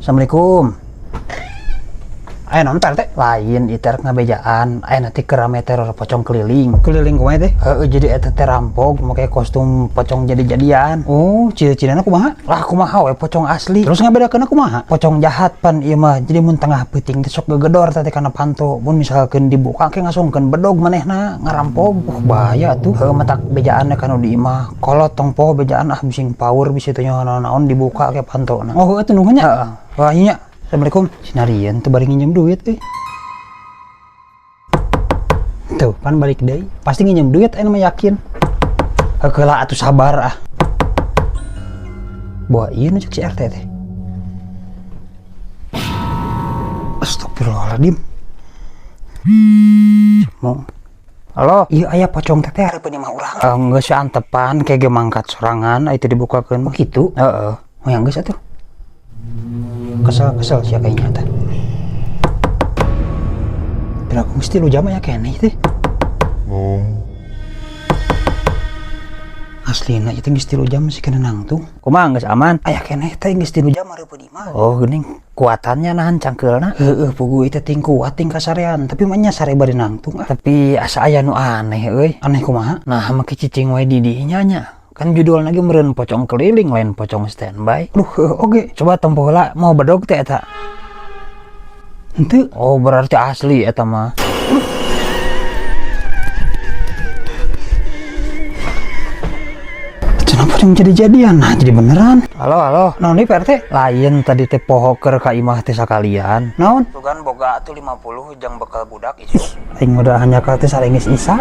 Assalamualaikum. Ayo nonton teh lain iter ngabejaan ayo nanti kerame teror pocong keliling kumaha teh jadi eta teh rampok make kostum pocong jadi-jadian. Oh ciri-cirina kumaha lah kumaha we pocong asli terus ngabedakeun kumaha pocong jahat pan ieu mah jadi mun tengah peuting teh sok gegedor teh kana panto mun misalkeun dibuka ke ngasungkeun bedog manehna ngarampok bahaya tuh matak bejaanna kanu di imah kolot tong poho bejaan bising power bisa teh naon dibuka ke pantona. Oh atuh nu nya heeh wah nya. Assalamualaikum. Sinarian tuh bari nginjem duit tuh pan balik deui pasti nginjem duit anu mah yakin heula atuh sabar bawa ieu nu cek si RT teh. Astagfirullahaladzim. Halo, iya aya pocong teh hareupeun imah urang. Geus antepan kayak ge mangkat sorangan itu dibukakeun. Oh kitu? Heeh. Moyang geus atuh. Kesel sih kayaknya teh. Bila aku mesti lu jama ya kene teh. Oh. Aslina itu geus 3 jam sih kena nangtung. Kumaha geus aman? Aya keneh teh geus 3 jam hareupeun imah. Oh geuning kuatannya nahan cangkeulna. Heueuh pugu ieu teh ting kuat ting kasarean, tapi mah nya sare bari nangtung. Tapi asa aya nu aneh euy. Aneh kumaha? Nah make cicing wae di dinya nya. Kan judul lagi meureun pocong keliling lain pocong standby. Oke, coba tempo heula mau bedog teh eta. Henteu. Oh berarti asli eta mah. Cenah pocong jadi-jadian nah jadi beneran. Halo. Naon nih Pak RT? Lain tadi teh poho keur ka imah teh sakalian. Naon? Tugan boga atuh 50 jang bekal budak isu. Aing udah hanya ka teh saringis isa.